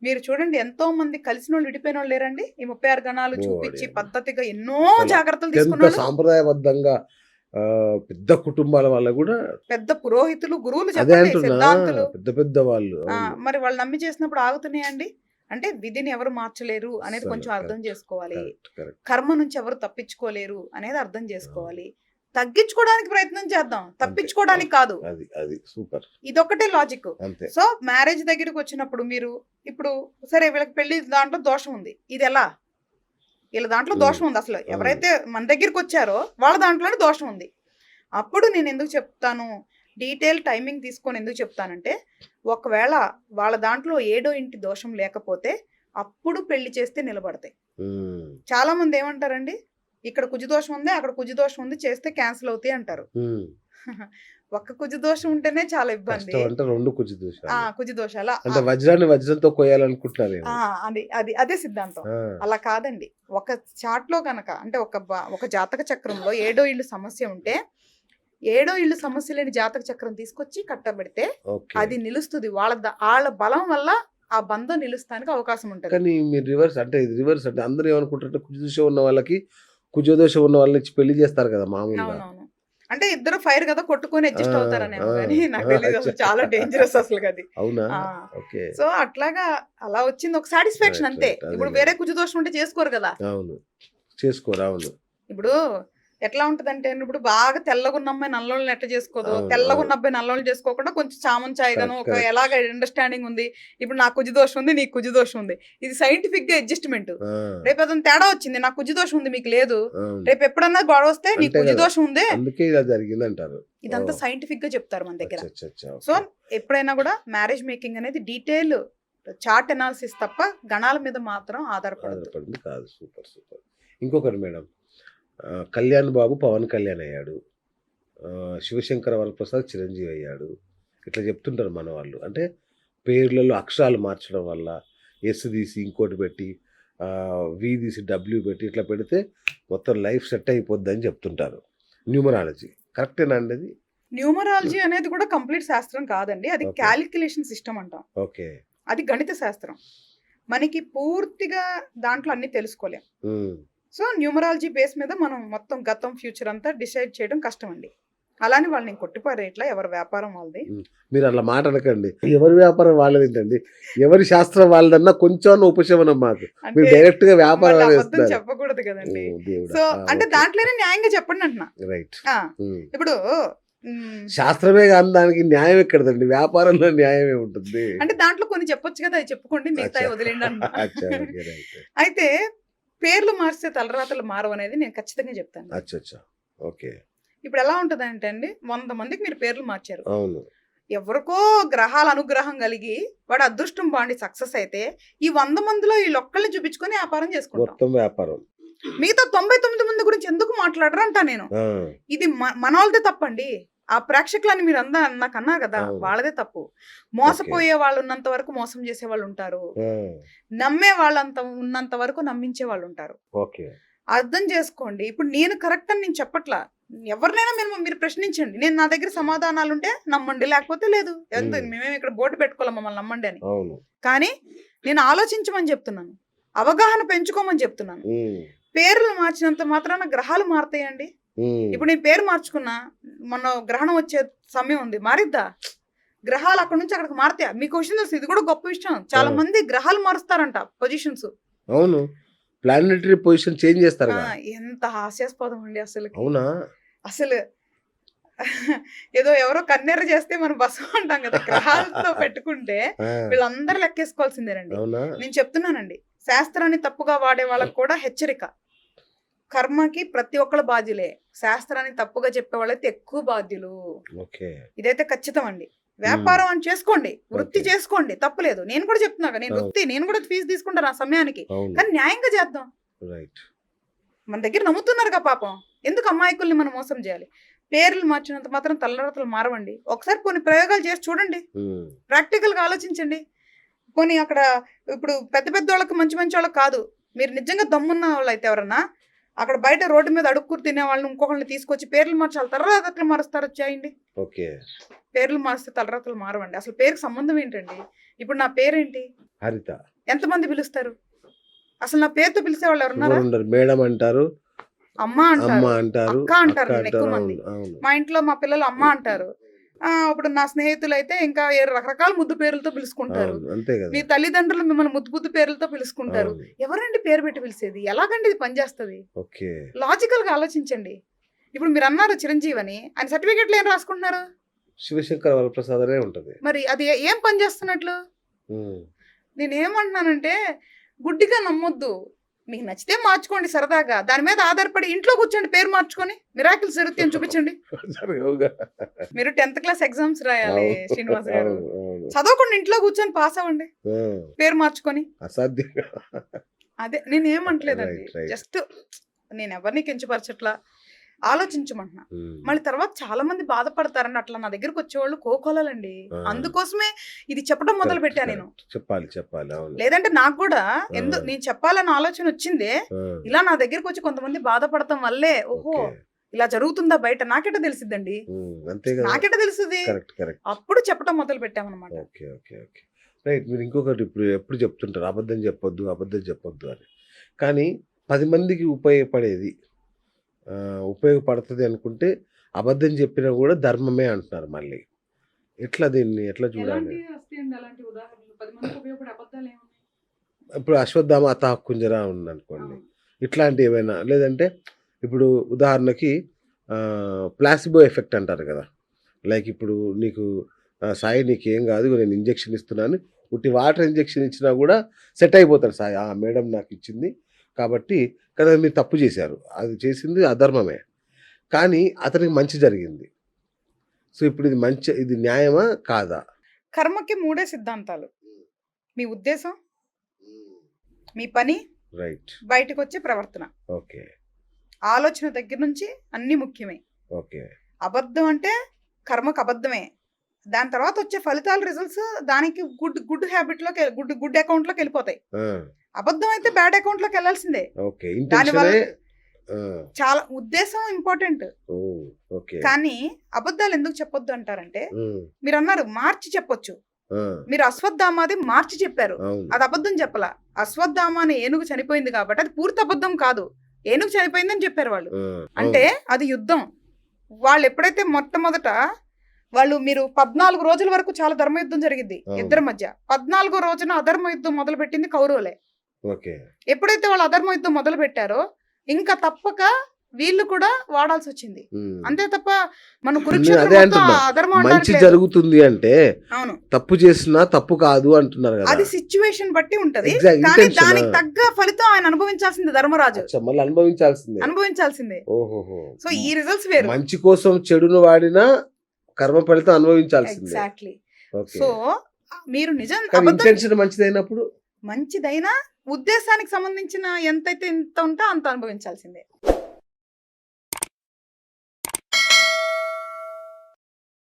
మీరు చూడండి ఎంతో మంది కలిసినోళ్ళు విడిపోయినోళ్ళు లేరండి? ఈ 36 గణాలు బోడి చూపిచ్చి పద్ధతిగా ఎన్నో అసలు జాగ్రత్తలు అత్యంత తీసుకున్నోళ్ళు. సాంప్రదాయబద్ధంగా పెద్ద కుటుంబాల వాళ్ళ గూడా పెద్ద పురోహితులు, గురువులు అదే చెప్పండి, అంటున్నా. సిద్ధాంతులు. పెద్ద పెద్ద వాళ్ళు. అవును. మరి వాళ్ళు నమ్మి చేసినప్పుడు ఆగుతున్నాయండి? అంటే విధిని ఎవరు మార్చలేరు అనేది అస్సలు కొంచెం అర్థం కరెక్ట్. చేసుకోవాలి. కరెక్ట్. కరెక్ట్. కర్మ నుంచి ఎవరు తప్పించుకోలేరు అనేది అర్థం అవును. చేసుకోవాలి. తగ్గించుకోవడానికి ప్రయత్నం చేద్దాం. అంతే. తప్పించుకోవడానికి కాదు. అది సూపర్. ఇదొక్కటే లాజిక్. అంతే. సో, మ్యారేజ్ దగ్గరికొచ్చినప్పుడు మీరు ఇప్పుడు సరే వీళ్ళకి పెళ్లి దాంట్లో దోషం ఉంది. ఇదెలా? వీళ్ళ దాంట్లో హ్మ్. దోషం ఉంది అసలు. అవును. ఎవరైతే మన దగ్గరికొచ్చారో వాళ్ళ దాంట్లోనే దోషం ఉంది. అప్పుడు నేనెందుకు చెప్తాను, డీటెయిల్ టైమింగ్ తీసుకొని ఎందుకు చెప్తానంటే, ఒకవేళ వాళ్ళ దాంట్లో ఏడో ఇంటి దోషం లేకపోతే అప్పుడు పెళ్లి చేస్తే నిలబడతాయి. హ్మ్. చాలా మంది ఏమంటారండి, ఇక్కడ కుజదోషం ఉంది, అక్కడ కుజదోషం ఉంది, చేస్తే క్యాన్సిల్ అవుతాయి అంటారు. హ్మ్. ఒక్క కుజదోషం ఉంటేనే చాలా ఇబ్బంది. కష్టం అంటే 2 కుజి దోషాలు. కుజదోషాలు. అంటే వజ్రాన్ని వజ్రంతో కొయ్యాలనుకుంటున్నారేమో. అదే సిద్ధాంతం. ఆ! అలా కాదండి. ఒక చార్ట్‌లో గనక అంటే ఒక జాతక చక్రంలో ఏడో ఇల్లు సమస్య ఉంటే, ఏడో ఇల్లు సమస్య లేని జాతక చక్రం తీసుకొచ్చి కట్టబెడితే ఓకే. అది నిలుస్తది. ఆళ్ళ బలం వల్ల ఆ బంధం నిలుస్తానికి అవకాశం ఉంటది. కానీ మీరు రివర్స్ అంటే అందరూ ఏమనుకుంటారంటే కుజదోషం ఉన్న వాళ్ళకి, కుజదోషం ఉన్న వాళ్ళని ఇచ్చి పెళ్లి చేస్తారు కదా మామూలుగా. అవునవును. అంటే ఇద్దరు ఫైర్ కదా! కొట్టుకొని ఆ! అడ్జస్ట్ ఆ! అవుతారనేమో గాని నాకు తెలీదు అచ్చా! అసలు. చాలా డేంజరస్ అసలుగది. అవునా? ఆ! ఓకే. సో, అట్లాగా అలా వచ్చింది ఒక సాటిస్ఫాక్షన్ రైట్. అంతే. రైట్. ఇప్పుడు అదేలెండి. వేరే కుజదోషం ఉంటే చేసుకోరు కదా! అవును. చేసుకోరు. అవును. ఇప్పుడు ఎట్లా ఉంటదంటే ఇప్పుడు బాగా తెల్లగున్న అమ్మాయి నల్లోళ్ళని ఎట్లా చేసుకోదో, అవును. అవును. తెల్లగున్న అబ్బాయి నల్లోళ్ళని చేసుకోకుండా కొంచెం చామంచాయగాను కరెక్ట్. ఒక కరెక్ట్. ఎలాగ అండర్‌స్టాండింగ్ ఉంది. ఇప్పుడు నాకు కుజదోషం ఉంది, నీకు కుజదోషం ఉంది. ఇది సైంటిఫిక్‌గా అడ్జస్ట్‌మెంట్. ఆ! రేపు ఏదైనా తేడా వచ్చింది. నాకు కుజదోషం ఉంది, మీకు లేదు. అవును. రేపు ఎప్పుడన్నా గొడవొస్తే నీకు అంతే గదా! కుజదోషం ఉందే. అందుకే ఇలా జరిగిందంటారు. ఇదంతా ఓహ్! సైంటిఫిక్‌గా చెప్తారు మన దగ్గర. అచ్చచ్చచ్చా! So, okay. ఎప్పుడైనా కూడా మ్యారేజ్ మేకింగ్ అనేది డీటెయిల్ చార్ట్ అనాలిసిస్ తప్ప గణాల మీద మాత్రం ఆధారపడొద్దు. ఆధారపడింది కాదు. సూపర్. సూపర్. ఇంకొకటి మేడం. కళ్యాణ్ బాబు పవన్ కళ్యాణ్ అయ్యాడు. శివశంకర వరప్రసాద్ చిరంజీవి అయ్యాడు. ఇట్లా చెప్తుంటారు మనవాళ్ళు. అంటే పేర్లలో అక్షరాలు మార్చడం వల్ల ఎస్ తీసి ఇంకోటి పెట్టి వి తీసి డబ్ల్యూ పెట్టి ఇట్లా పెడితే మొత్తం లైఫ్ సెట్ అయిపోద్దని చెప్తుంటారు. న్యూమరాలజీ కరెక్టేనా అండి అది? న్యూమరాలజీ అనేది కూడా కంప్లీట్ శాస్త్రం కాదండి. అది ఓకే. కాలిక్యులేషన్ సిస్టమ్ అంటాం. ఓకే. అది గణిత శాస్త్రం. మనకి పూర్తిగా దాంట్లో అన్నీ తెలుసుకోలేం. హ్మ్. సో, న్యూమరాలజీ బేస్ మీద మనం మొత్తం గతం, ఫ్యూచర్ అంతా డిసైడ్ చేయడం కష్టమండి. అలాని వాళ్ళని కొట్టిపారేయట్లా, ఎవరి వ్యాపారం వాళ్ళది. హ్మ్. మీరట్లా మాట అనకండి. ఎవరి వ్యాపారం వాళ్ళదేంటండి. ఎవరి శాస్త్రం వాళ్ళదన్నా కొంచెమన్నా ఉపశమనం మాకు. మీరు అంటే డైరెక్ట్‌గా వ్యాపారం మళ్ళీ అబద్ధం అనేస్తున్నారు. చెప్పకూడదు కదండీ. ఓహ్! దేవుడా! సో, ఆ! అంటే ఓకే. దాంట్లోనే న్యాయంగా చెప్పండి అంటున్నా. రైట్. ఆ! హ్మ్. ఇప్పుడు హ్మ్. శాస్త్రమే గాని దానికి న్యాయం ఎక్కడిదండి. వ్యాపారంలో న్యాయం ఏముంటుంది? అంటే దాంట్లో కొన్ని చెప్పొచ్చు కదా! అయి చెప్పుకోండి. అచ్చా! మిగతాయి వదిలేయండి అంటున్నా. అచ్చా! ఓకే. రైట్. అయితే పేర్లు మారిస్తే తలరాతలు మారవనేది నేను ఖచ్చితంగా చెప్తాను. అచ్చచ్చా! ఓకే. ఇప్పుడు ఎలా ఉంటదంటే అండి, 100 మందికి మీరు పేర్లు మార్చారు. అవును. ఎవరికో గ్రహాల అనుగ్రహం కలిగి వాడు అదృష్టం బాండి సక్సెస్ అయితే, ఈ 100 మందిలో ఈళ్ళొక్కళ్ళని చూపించుకొని వ్యాపారం చేసుకుంటాం. మొత్తం వ్యాపారం. మిగతా 99 మంది గురించి ఎందుకు మాట్లాడరు అంటా నేను. ఆ! ఇది మనోళ్ళదే తప్పండి. ఆ ప్రేక్షకులని మీరు నాకన్నారు కదా! అవును. వాళ్ళదే తప్పు. ఓకే. మోసపోయే వాళ్ళు ఉన్నంత వరకు మోసం చేసేవాళ్ళుంటారు. ఆ! నమ్మే వాళ్ళంత ఉన్నంత వరకు నమ్మించే వాళ్ళుంటారు. ఓకే. అర్థం చేసుకోండి. ఇప్పుడు నేను కరెక్ట్ అని నేను చెప్పట్లా. ఎవరినైనా మీరు ప్రశ్నించండి. నా దగ్గర సమాధానాలుంటే నమ్మండి. లేకపోతే లేదు. హ్మ్. మేమేమి ఇక్కడ బోర్డ్ పెట్టుకోలే మమ్మల్ని నమ్మండి అని. అవును. కానీ నేను ఆలోచించమని చెప్తున్నాను. అవగాహన పెంచుకోమని చెప్తున్నాను. హ్మ్. పేర్లు మార్చినంత మాత్రాన గ్రహాలు మారతాయండి? హ్మ్. ఇప్పుడు నేను పేరు మార్చుకున్నా, మొన్న గ్రహణం వచ్చే సమయం ఉంది. మారిద్దా? గ్రహాలు అక్కడి నుంచి అక్కడికి మారతాయా? మీకు విషయం తెలుసు, ఇది కూడా గొప్ప విషయం. చాలా ఆ! మంది గ్రహాలు మారుస్తారంట పొజిషన్స్. అవును. ప్లానెటరీ పొజిషన్ చేంజ్ ఆ! చేస్తారుగా. ఎంత హాస్యాస్పదం అండి అసలకి. అవునా? అసలు ఏదో ఎవరో కన్నెర్ర చేస్తే మనం బసం అంటాం కదా! గ్రహాలతో పెట్టుకుంటే ఆ! వీళ్ళందరూ లెక్కేసుకోవాల్సిందేనండి. అవునా? నేను చెప్తున్నానండి. శాస్త్రాన్ని తప్పుగా వాడే వాళ్ళకి కూడా హెచ్చరిక. కర్మకి ప్రతి ఒక్కళ్ళు బాధ్యులే. శాస్త్రాన్ని తప్పుగా చెప్పేవాళ్ళైతే ఎక్కువ బాధ్యులు. ఓకే. ఇదైతే ఖచ్చితం అండి. హ్మ్. వ్యాపారం అని చేసుకోండి. వృత్తి ఓకే. చేసుకోండి. తప్పులేదు. నేను కూడా చెప్తున్నాగా. నేను అవును. వృత్తి. నేను కూడా ఫీజు తీసుకుంటాను ఆ సమయానికి. అవును. కానీ న్యాయంగా చేద్దాం. రైట్. మన దగ్గర నమ్ముతున్నారుగా పాపం. ఎందుకు అమాయకుల్ని మనం మోసం చేయాలి? పేర్లు మార్చినంత మాత్రం తలరాతలు మారవండి. ఒకసారి కొన్ని ప్రయోగాలు చేసి చూడండి. హ్మ్. ప్రాక్టికల్‌గా ఆలోచించండి. పోనీ అక్కడ ఇప్పుడు పెద్ద పెద్దోళ్ళకి మంచి మంచోళ్ళకి కాదు. మీరు నిజంగా దమ్మున్న వాళ్ళైతే ఎవరన్నా అక్కడ బయట రోడ్డు మీద అడుక్కుని తినే వాళ్ళని ఇంకొకరిని తీసుకొచ్చి పేర్లు మార్చాలి, తర్వాత ఎట్లా మారుస్తారు వచ్చాయండి? ఓకే. పేర్లు మారిస్తే తలరాతలు మారవండి. అసలు పేరుకి సంబంధం ఏంటండి? ఇప్పుడు నా పేరేంటి? హరిత. ఎంతమంది పిలుస్తారు? అసలు నా పేరుతో పిలిచే వాళ్ళు ఎవరున్నారా? ఎవరు ఉండరు. మేడం అంటారు, అమ్మ అమ్మ అంటారు, అంటారు, అక్క అంటారు. అక్క నేను ఎక్కువ అంటారు. మంది అవును, అవును. మా ఇంట్లో మా పిల్లలు అమ్మ అంటారు. ఇప్పుడు నా స్నేహితులు అయితే ఇంకా రకరకాల ముద్దు పేర్లతో పిలుచుకుంటారు. అవును, అంతే కదా. మీ తల్లిదండ్రులు మిమ్మల్ని ముద్దు ముద్దు పేర్లతో పిలుచుకుంటారు. అవును. ఎవరండి పేరు పెట్టి పిలిచేది? ఎలాగండి ఇది పనిచేస్తుంది? ఓకే. లాజికల్ గా ఆలోచించండి. ఇప్పుడు మీరు అన్నారు చిరంజీవి అని, ఆయన సర్టిఫికెట్లు ఏం రాసుకుంటున్నారు? శివశంకర వరప్రసాద్ అనే ఉంటది. మరి అది ఏం పని చేస్తున్నట్లు? ఉమ్. నేనేమంటున్నానంటే గుడ్డిగా నమ్మొద్దు. మీకు నచ్చితే మార్చుకోండి సరదాగా, దాని మీద ఆధారపడి ఇంట్లో కూర్చోండి పేరు మార్చుకొని మిరాకిల్స్ జరుగుతాయని చూపించండి. జరగవుగా. మీరు 10th క్లాస్ ఎగ్జామ్స్ రాయాలి అవును, శ్రీనివాస్ గారు, అవును, అవును. చదవకుండా ఇంట్లో కూర్చొని పాస్ అవ్వండి ఆ, పేరు మార్చుకొని. అసాధ్యంగా. అదే నేను ఏమంటలేదండి, రైట్, రైట్. జస్ట్ నేను ఎవరిని కించపరచట్లా, ఆలోచించమంటున్నా. ఉమ్. మళ్ళీ తర్వాత చాలా మంది బాధపడతారని అట్లా నా దగ్గరకు వచ్చేవాళ్ళు కోకోలండి. ఆ. అందుకోసమే ఇది చెప్పడం మొదలు కరెక్ట్, పెట్టా నేను. కరెక్ట్. చెప్పాలి. అవును. లేదంటే నాకు కూడా ఆ. నేను చెప్పాలన్న ఆలోచన వచ్చిందే. ఆ, ఇలా నా దగ్గరకు వచ్చి కొంతమంది బాధపడటం వల్లే, ఓహో ఓకే. ఇలా జరుగుతుందా బయట, నాకెట తెలిసిద్దండి? అంతే కదా. నాకెట తెలుస్తుంది? Correct, correct. అప్పుడు చెప్పడం మొదలు పెట్టామన్నమాట. Okay, okay, okay. రైట్. మీరు ఇంకొకటి ఎప్పుడు చెప్తుంటారు అబద్ధం చెప్పొద్దు అని. కానీ 10 మందికి ఉపయోగపడుతుంది అనుకుంటే అబద్ధం చెప్పినా కూడా ధర్మమే అంటున్నారు మళ్ళీ. దీన్ని ఎట్లా చూడాలి? ఇప్పుడు అశ్వత్థామ అథాకుంజర ఉందనుకోండి, ఇట్లాంటి ఏమైనా, లేదంటే ఇప్పుడు ఉదాహరణకి ప్లాసిబో ఎఫెక్ట్ అంటారు కదా. లైక్ ఇప్పుడు నీకు సాయి నీకేం కాదు, నేను ఇంజెక్షన్ ఇస్తున్నాను, ఉట్టి వాటర్ ఇంజెక్షన్ ఇచ్చినా కూడా సెట్ అయిపోతారు సాయి. మేడం నాకు ఇచ్చింది కాబట్టి, కదా మీరు తప్పు చేశారు, అది చేసింది అధర్మమే, కానీ అతనికి మంచి జరిగింది. సో ఇప్పుడు ఇది న్యాయమా కాదా? కర్మకి 3 సిద్ధాంతాలు: మీ ఉద్దేశం, మీ పని, రైట్. బయటకు వచ్చే ప్రవర్తన. ఓకే, ఆలోచన దగ్గర నుంచి అన్ని ముఖ్యమే. ఓకే. అబద్ధం అంటే కర్మకు అబద్ధమే, దాని తర్వాత వచ్చే ఫలితాలు రిజల్ట్స్ దానికి గుడ్ హ్యాబిట్ లోకి గుడ్ అకౌంట్ లోకి వెళ్ళిపోతాయి. అబద్ధం అయితే బ్యాడ్ అకౌంట్ లోకి వెళ్ళాల్సిందే. ఓకే. దానివల్ల చాలా ఉద్దేశం ఇంపార్టెంట్. ఓకే. కానీ అబద్ధాలు ఎందుకు చెప్పొద్దు అంటారంటే, మీరు అన్నారు మార్చి చెప్పొచ్చు. మీరు అశ్వత్థామాది మార్చి చెప్పారు, అది అబద్ధం చెప్పలా. అశ్వత్థామ అనే ఏనుగు చనిపోయింది కాబట్టి అది పూర్తి అబద్ధం కాదు, ఏనుగు చనిపోయిందని చెప్పారు వాళ్ళు. అంటే అది యుద్ధం. వాళ్ళు ఎప్పుడైతే మొట్టమొదట మీరు 14 రోజుల వరకు చాలా ధర్మయుద్ధం జరిగింది ఇద్దరి మధ్య. 14వ రోజున అధర్మ యుద్ధం మొదలు పెట్టింది కౌరవులే. ఎప్పుడైతే వాళ్ళు అధర్మ యుద్ధం మొదలు పెట్టారో ఇంకా తప్పక వీళ్ళు కూడా వాడాల్సి వచ్చింది. అంతే తప్ప మన మంచి జరుగుతుంది అంటే అవును తప్పు చేసినా తప్పు కాదు అంటున్నారు కదా. అది సిచ్యువేషన్ బట్టి ఉంటది, కానీ దానికి తగ్గ ఫలితం ఆయన అనుభవించాల్సిందే. ధర్మరాజు అనుభవించాల్సిందే. సో ఈ రిజల్ట్స్ వేరు. మంచి కోసం చెడును వాడినా కర్మ ఫలితం అనుభవించాల్సిందే. ఎగ్జాక్ట్లీ. సో మీరు నిజం ఇంటెన్షన్ మంచిదైనప్పుడు, మంచిదైనా ఉద్దేశానికి సంబంధించిన ఎంత ఉంటే అంత అనుభవించాల్సిందే.